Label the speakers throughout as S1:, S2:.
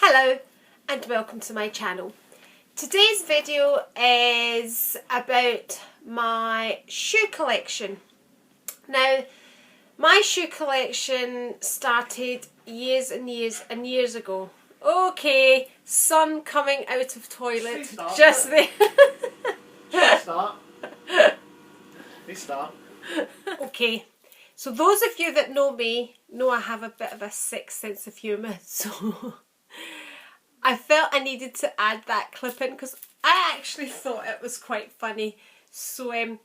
S1: Hello and welcome to my channel. Today's video is about my shoe collection. Now, my shoe collection started years and years and years ago. Okay, sun coming out of toilet just there.
S2: Restart.
S1: Okay, so those of you that know me know I have a bit of a sick sense of humour, so I felt I needed to add that clip in because I actually thought it was quite funny. So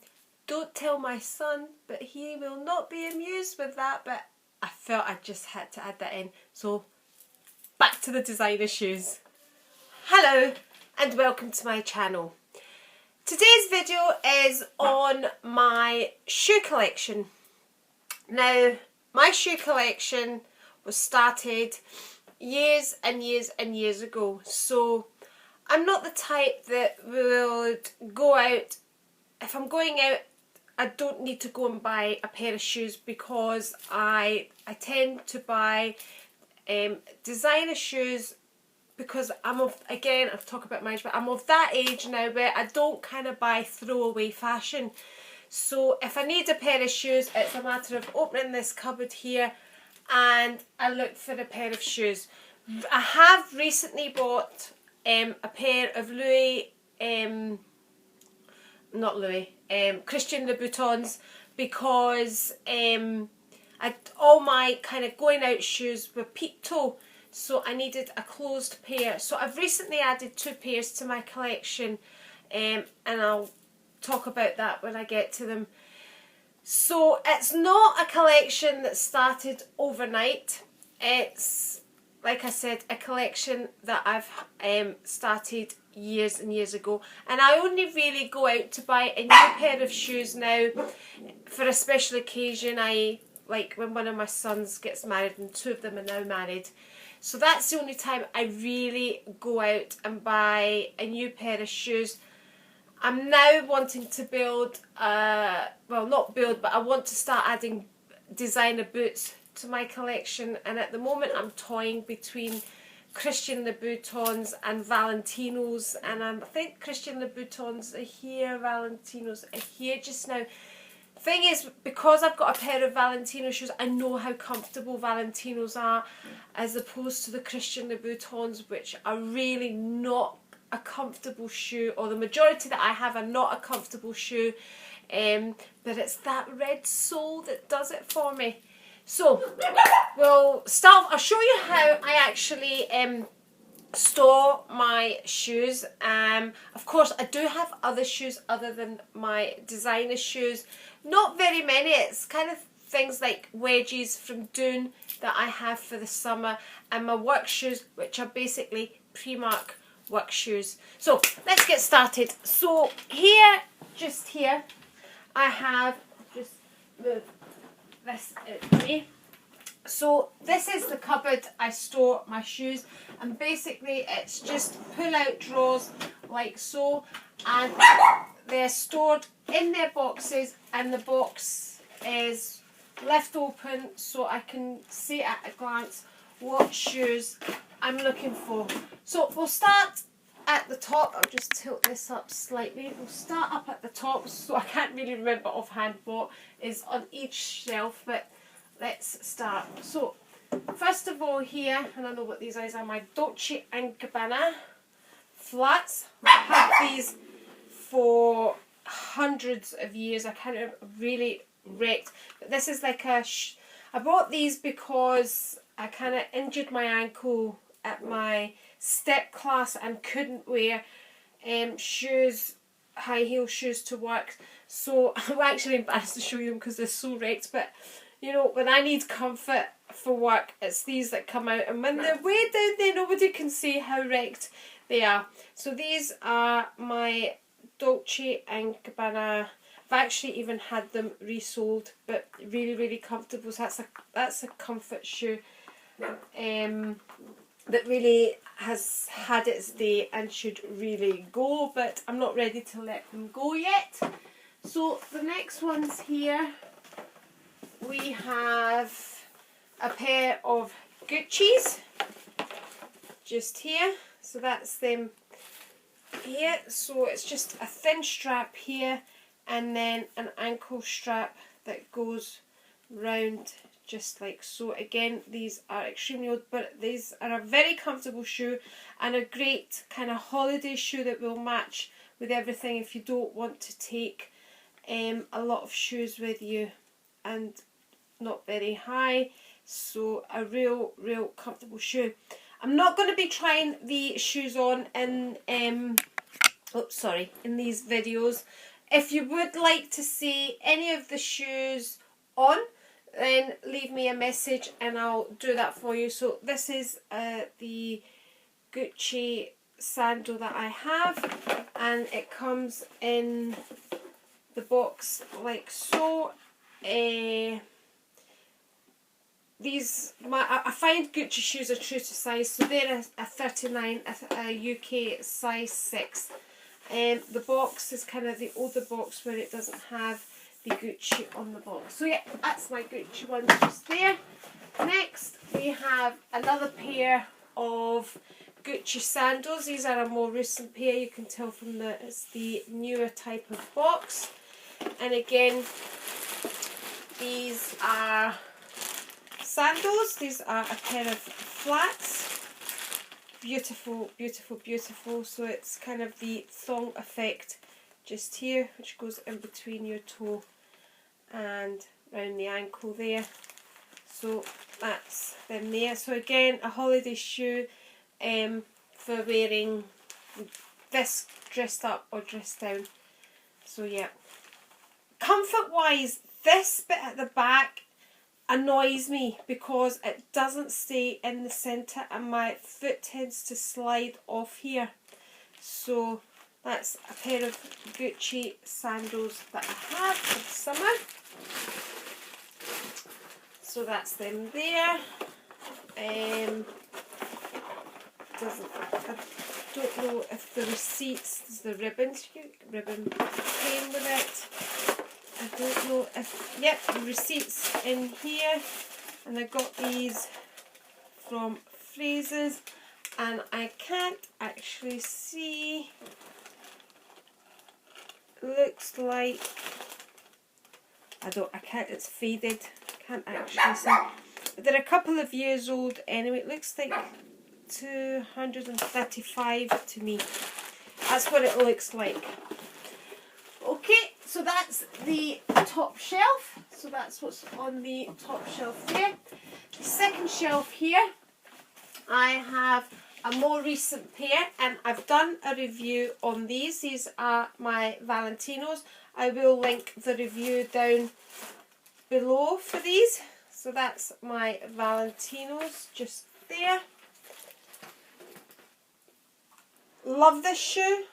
S1: don't tell my son, but he will not be amused with that, but I felt I just had to add that in. So back to the designer shoes. Hello and welcome to my channel. Today's video is on my shoe collection. Now, my shoe collection was started years and years and years ago, so I'm not the type that would go out. If I'm going out, I don't need to go and buy a pair of shoes because I tend to buy designer shoes because I'm of, again, I've talked about marriage, but I'm of that age now where I don't kind of buy throwaway fashion. So if I need a pair of shoes, it's a matter of opening this cupboard here and I look for a pair of shoes. I have recently bought a pair of Christian Louboutins because all my kind of going out shoes were peep toe, so I needed a closed pair. So I've recently added 2 pairs to my collection, and I'll talk about that when I get to them. So it's not a collection that started overnight. It's, like I said, a collection that I've started years and years ago, and I only really go out to buy a new pair of shoes now for a special occasion, like when one of my sons gets married, and 2 of them are now married. So that's the only time I really go out and buy a new pair of shoes. I'm now wanting to build, well, not build, but I want to start adding designer boots to my collection, and at the moment I'm toying between Christian Louboutins and Valentinos, and I think Christian Louboutins are here, Valentinos are here just now. Thing is, because I've got a pair of Valentino shoes, I know how comfortable Valentinos are as opposed to the Christian Louboutins, which are really not a comfortable shoe, or the majority that I have are not a comfortable shoe, but it's that red sole that does it for me. So we'll start. I'll show you how I actually store my shoes. Of course, I do have other shoes other than my designer shoes. Not very many. It's kind of things like wedges from Dune that I have for the summer, and my work shoes, which are basically Primark work shoes. So let's get started. So here, just here, I have, just move this out of the way. So this is the cupboard I store my shoes, and basically it's just pull out drawers like so, and they're stored in their boxes, and the box is left open so I can see at a glance what shoes I'm looking for. So we'll start at the top. I'll just tilt this up slightly. We'll start up at the top, so I can't really remember offhand what is on each shelf, but let's start. So first of all here, and I know what these are my Dolce Gabbana flats. I've had these for hundreds of years. I kind of really wrecked, but this is like I bought these because I kind of injured my ankle at my step class and couldn't wear shoes, high heel shoes to work. So I'm actually embarrassed to show you them because they're so wrecked, but you know, when I need comfort for work, it's these that come out, and when they're way down there, nobody can see how wrecked they are. So these are my Dolce & Gabbana. I've actually even had them resold, but really, really comfortable. So that's a comfort shoe that really has had its day and should really go, but I'm not ready to let them go yet. So the next ones here, we have a pair of Gucci's. just here. So that's them here. So it's just a thin strap here and then an ankle strap that goes round just like so. Again, these are extremely old, but these are a very comfortable shoe and a great kind of holiday shoe that will match with everything if you don't want to take a lot of shoes with you and not very high. So a real comfortable shoe. I'm not going to be trying the shoes on in in these videos. If you would like to see any of the shoes on, then leave me a message and I'll do that for you. So this is the Gucci sandal that I have, and it comes in the box like so. I find Gucci shoes are true to size, so they're a 39, a UK size 6. The box is kind of the older box where it doesn't have the Gucci on the box. So yeah, that's my Gucci one just there. Next we have another pair of Gucci sandals. These are a more recent pair. You can tell from it's the newer type of box. And again, these are sandals. These are a pair of flats. Beautiful, beautiful, beautiful. So it's kind of the thong effect just here, which goes in between your toe and around the ankle there. So that's them there. So again, a holiday shoe for wearing this dressed up or dressed down. So yeah. Comfort wise, this bit at the back annoys me because it doesn't stay in the centre and my foot tends to slide off here. So that's a pair of Gucci sandals that I have for the summer. So that's them there. I don't know if the receipts, there's the ribbons, ribbon came with it. I don't know if, yep, the receipts in here, and I got these from Phrases, and I can't actually see, looks like, I can't, it's faded, can't actually see, but they're a couple of years old anyway. It looks like 235 to me, that's what it looks like. Okay, so that's the top shelf. So that's what's on the top shelf there. The second shelf here, I have a more recent pair, and I've done a review on these. These are my Valentinos. I will link the review down below for these. So that's my Valentinos just there. Love this shoe,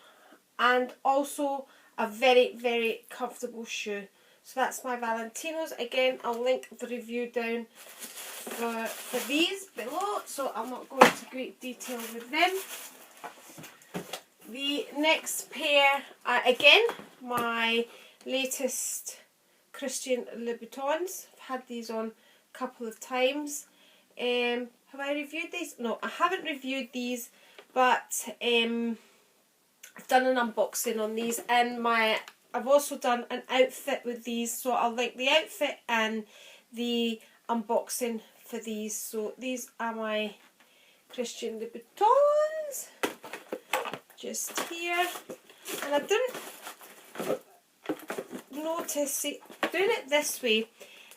S1: and also a very comfortable shoe. So that's my Valentinos. Again, I'll link the review down for these below, so I'm not going into great detail with them. The next pair are again my latest Christian Louboutins. I've had these on a couple of times. Have I reviewed these? No, I haven't reviewed these, but I've done an unboxing on these, and I've also done an outfit with these, so I'll link the outfit and the unboxing for these. So these are my Christian Louboutins just here, and I didn't notice it, doing it this way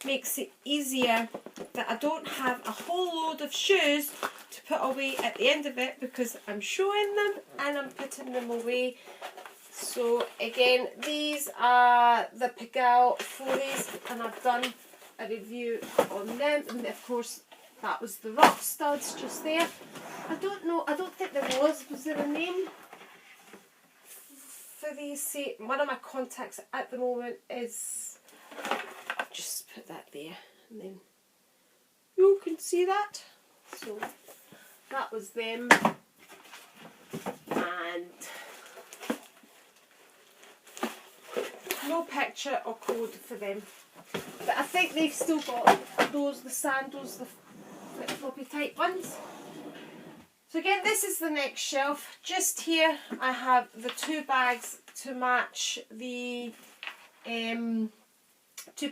S1: makes it easier that I don't have a whole load of shoes to put away at the end of it, because I'm showing them and I'm putting them away. So again, these are the Pigalle 4s, and I've done a review on them, and of course that was the rock studs just there. I don't know, I don't think there was there a name for these? See, one of my contacts at the moment is, just put that there and then you can see that. So that was them, and no picture or code for them, but I think they've still got those, the sandals, the flip-floppy type ones. So again, this is the next shelf. Just here I have the 2 bags to match the 2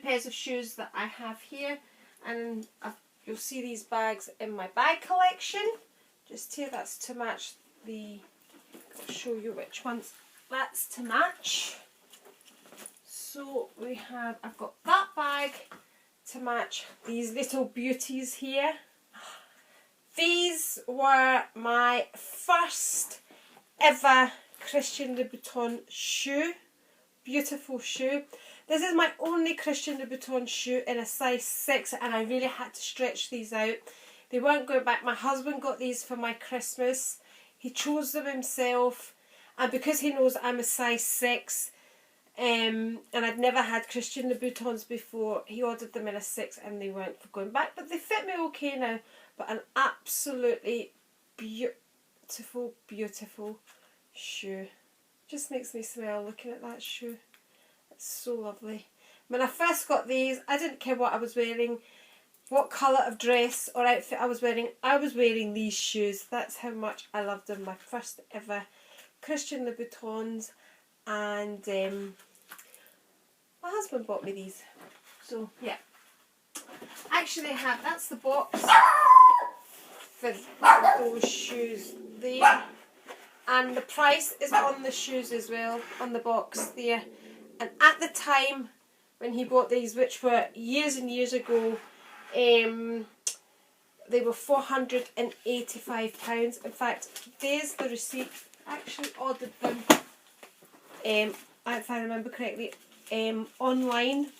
S1: pairs of shoes that I have here, and you'll see these bags in my bag collection. Just here, that's to match the, I'll show you which ones that's to match. So we have, I've got that bag to match these little beauties here. These were my first ever Christian Louboutin shoe. Beautiful shoe. This is my only Christian Louboutin shoe in a size 6, and I really had to stretch these out. They weren't going back. My husband got these for my Christmas. He chose them himself, and because he knows I'm a size 6, and I'd never had Christian Louboutins before, he ordered them in a 6 and they weren't for going back, but they fit me okay now. But an absolutely beautiful, beautiful shoe. Just makes me smile looking at that shoe. It's so lovely. When I first got these, I didn't care what I was wearing, what colour of dress or outfit I was wearing. I was wearing these shoes. That's how much I loved them. My first ever Christian Louboutins, and my husband bought me these. So yeah, actually I have, that's the box for those shoes there, and the price is on the shoes as well, on the box there. And at the time when he bought these, which were years and years ago, they were £485. In fact, there's the receipt. I actually ordered them, if I remember correctly, online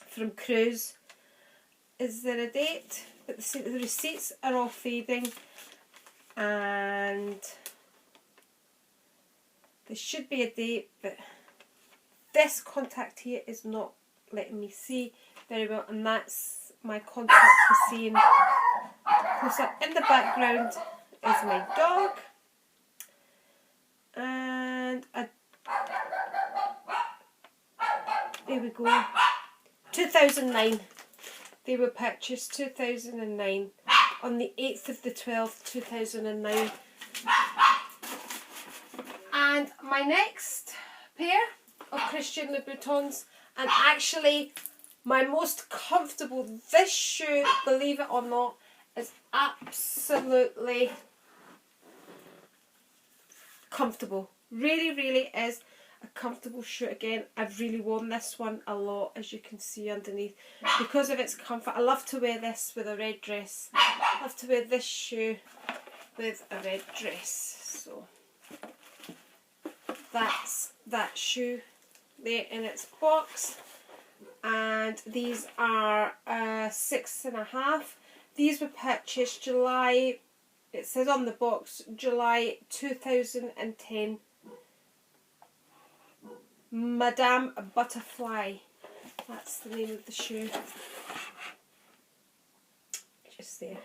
S1: from Cruise. Is there a date? But the receipts are all fading, and there should be a date, but this contact here is not letting me see very well, and that's my contact for seeing close up. In the background is my dog, and there we go. 2009. They were purchased 2009, on the 8th of the 12th, 2009. And my next pair of Christian Louboutins, and actually my most comfortable, this shoe, believe it or not, is absolutely comfortable. Really, really is a comfortable shoe. Again, I've really worn this one a lot, as you can see underneath, because of its comfort. I love to wear this with a red dress. I love to wear this shoe with a red dress. So that's that shoe there in its box, and these are 6.5. These were purchased July, it says on the box, July 2010. Madame Butterfly, that's the name of the shoe. Just there.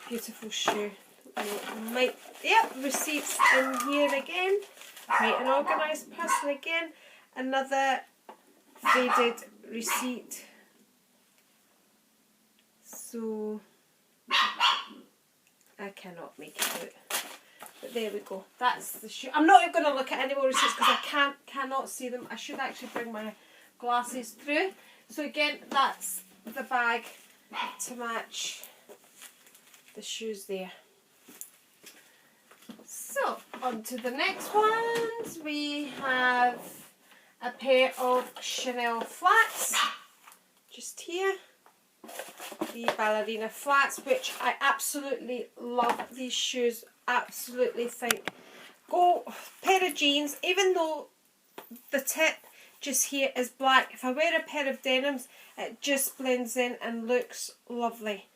S1: Beautiful shoe. Yep, receipts in here again. Quite an organised person again. Another faded receipt. So I cannot make it out. But there we go. That's the shoe. I'm not even going to look at any more receipts because I cannot see them. I should actually bring my glasses through. So again, that's the bag to match the shoes there. So on to the next ones. We have a pair of Chanel flats, just here. The ballerina flats, which I absolutely love. These shoes, absolutely think go. Pair of jeans, even though the tip just here is black, if I wear a pair of denims, it just blends in and looks lovely.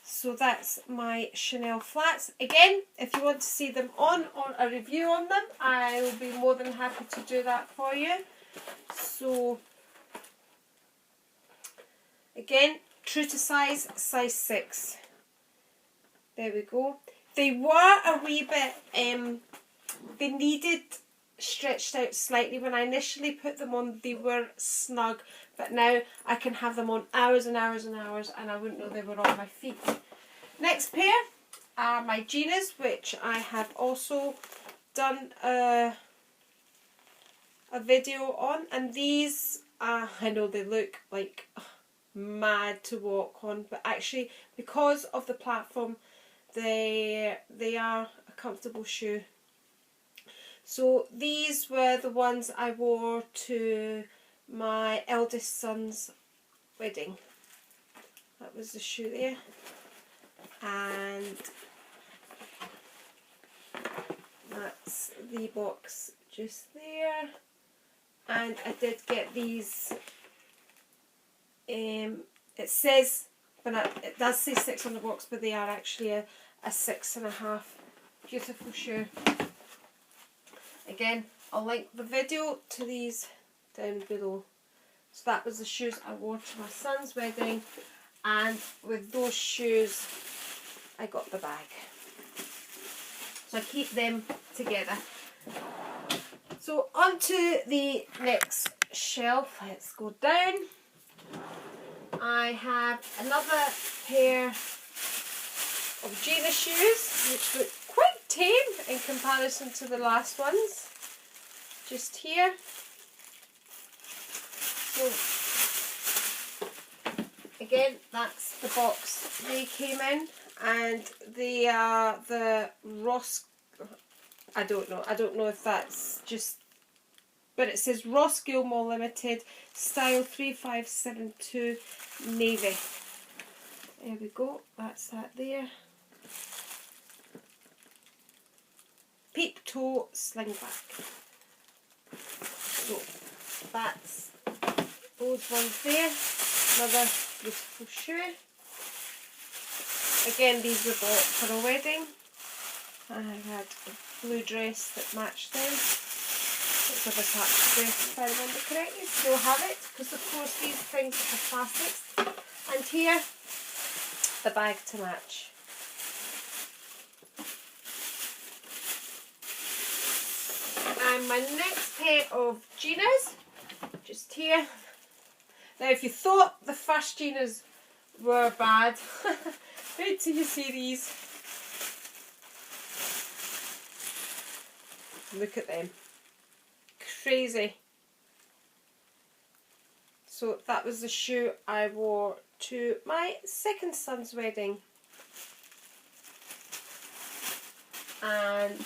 S1: So that's my Chanel flats. Again, if you want to see them on or a review on them, I will be more than happy to do that for you. So again, true to size, size 6. There we go. They were a wee bit, they needed stretched out slightly. When I initially put them on, they were snug, but now I can have them on hours and hours and hours and I wouldn't know they were on my feet. Next pair are my jeans, which I have also done a video on, and these I know they look like mad to walk on, but actually because of the platform they are a comfortable shoe. So these were the ones I wore to my eldest son's wedding. That was the shoe there, and that's the box just there. And I did get these, it says, but it does say 6 on the box, but they are actually a 6.5. Beautiful shoe. Again, I'll link the video to these down below. So that was the shoes I wore to my son's wedding, and with those shoes I got the bag. So I keep them together. So on to the next shelf. Let's go down. I have another pair of Gina shoes, which look quite tame in comparison to the last ones. Just here. So again, that's the box they came in, and they are the Ross. I don't know if that's just, but it says Ross Gilmore Limited, style 3572 navy. There we go, that's that there. Peep toe slingback. So that's those ones there. Another beautiful shoe. Again, these were bought for a wedding. I had a blue dress that matched them. It's a Versace dress, if I remember correctly. Still have it, because of course these things are classics. And here, the bag to match. And my next pair of jeans, just here. Now if you thought the first jeans were bad, wait till you see these. Look at them. Crazy. So that was the shoe I wore to my second son's wedding. And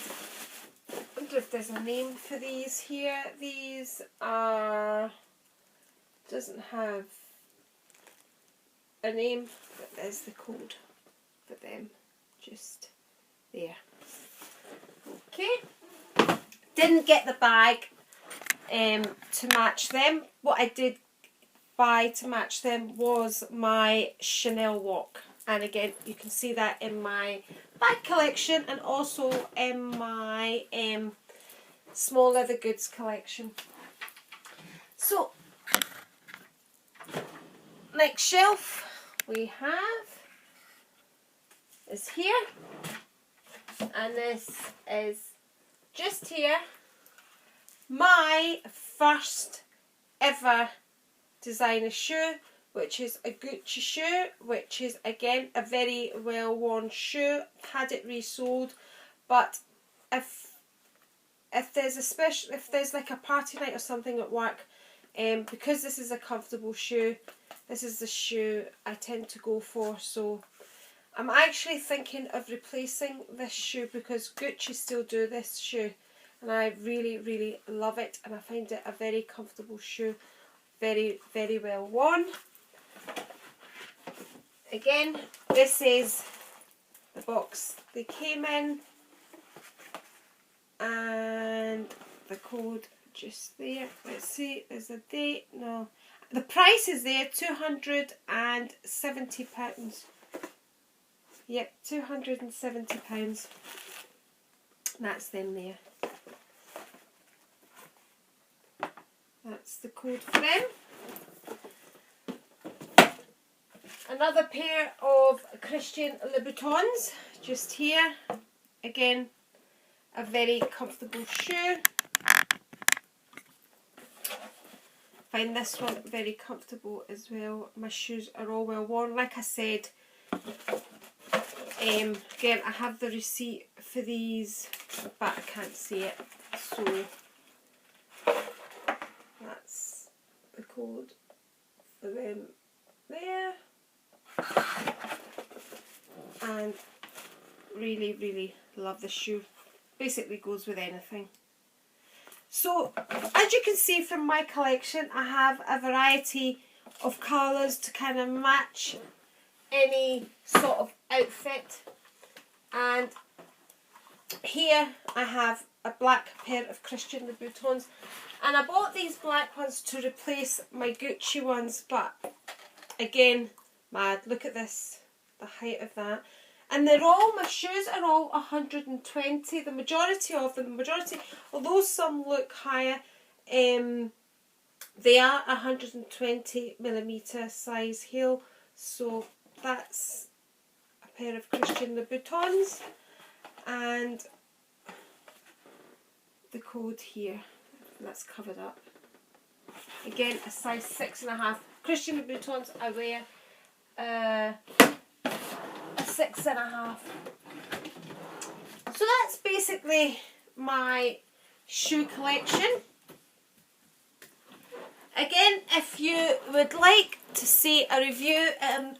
S1: I wonder if there's a name for these here. These are, doesn't have a name, but there's the code for them just there. Okay. Didn't get the bag to match them. What I did buy to match them was my Chanel walk, and again you can see that in my bag collection and also in my small leather goods collection. So next shelf we have is here, and this is just here my first ever designer shoe, which is a Gucci shoe, which is again a very well worn shoe. Had it resold, but if there's a special, if there's like a party night or something at work, because this is a comfortable shoe, this is the shoe I tend to go for. So I'm actually thinking of replacing this shoe, because Gucci still do this shoe and I really, really love it, and I find it a very comfortable shoe. Very, very well worn. Again, this is the box they came in, and the code just there. Let's see, there's a date. No, the price is there, £270. Yep, £270. That's them there. That's the code for them. Another pair of Christian Louboutins, just here. Again, a very comfortable shoe. Find this one very comfortable as well. My shoes are all well worn. Like I said, Again, I have the receipt for these, but I can't see it, so that's the code for them there. And really, really love this shoe. Basically goes with anything. So, as you can see from my collection, I have a variety of colours to kind of match any sort of outfit. And here I have a black pair of Christian Louboutins, and I bought these black ones to replace my Gucci ones, but again, mad, look at this, the height of that. And they're all, my shoes are all 120, the majority of them, although some look higher, they are 120mm size heel. So that's a pair of Christian Louboutins, and the code here, that's covered up. Again, a size 6.5. Christian Louboutins I wear a 6.5. So that's basically my shoe collection. Again, if you would like to see a review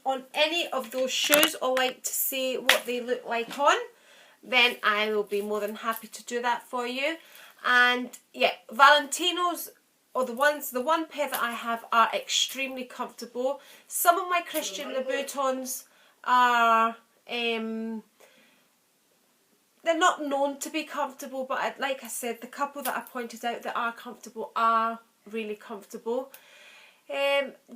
S1: on any of those shoes, or like to see what they look like on, then I will be more than happy to do that for you. And yeah, Valentinos, or the one pair that I have, are extremely comfortable. Some of my Christian Louboutins are, they're not known to be comfortable, but like I said, the couple that I pointed out that are comfortable are really comfortable.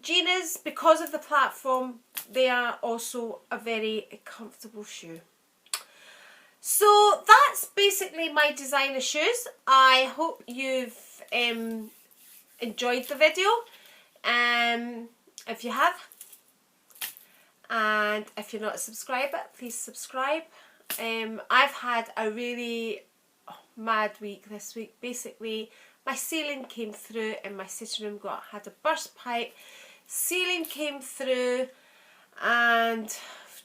S1: Gina's, because of the platform, they are also a very comfortable shoe. So that's basically my designer shoes. I hope you've enjoyed the video. If you have, and if you're not a subscriber, please subscribe. I've had a really mad week this week. Basically, my ceiling came through in my sitting room, had a burst pipe, ceiling came through, and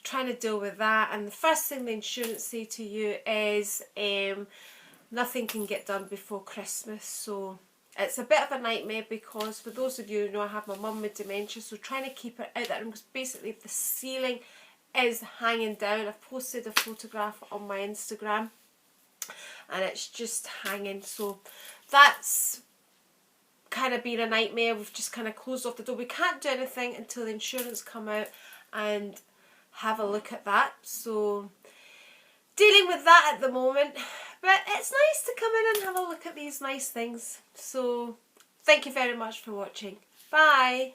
S1: trying to deal with that. And the first thing the insurance say to you is nothing can get done before Christmas. So it's a bit of a nightmare, because for those of you who know, I have my mum with dementia, so trying to keep her out that room, because basically if the ceiling is hanging down, I've posted a photograph on my Instagram and it's just hanging. So that's kind of been a nightmare. We've just kind of closed off the door. We can't do anything until the insurance come out and have a look at that. So dealing with that at the moment, but it's nice to come in and have a look at these nice things. So thank you very much for watching. Bye.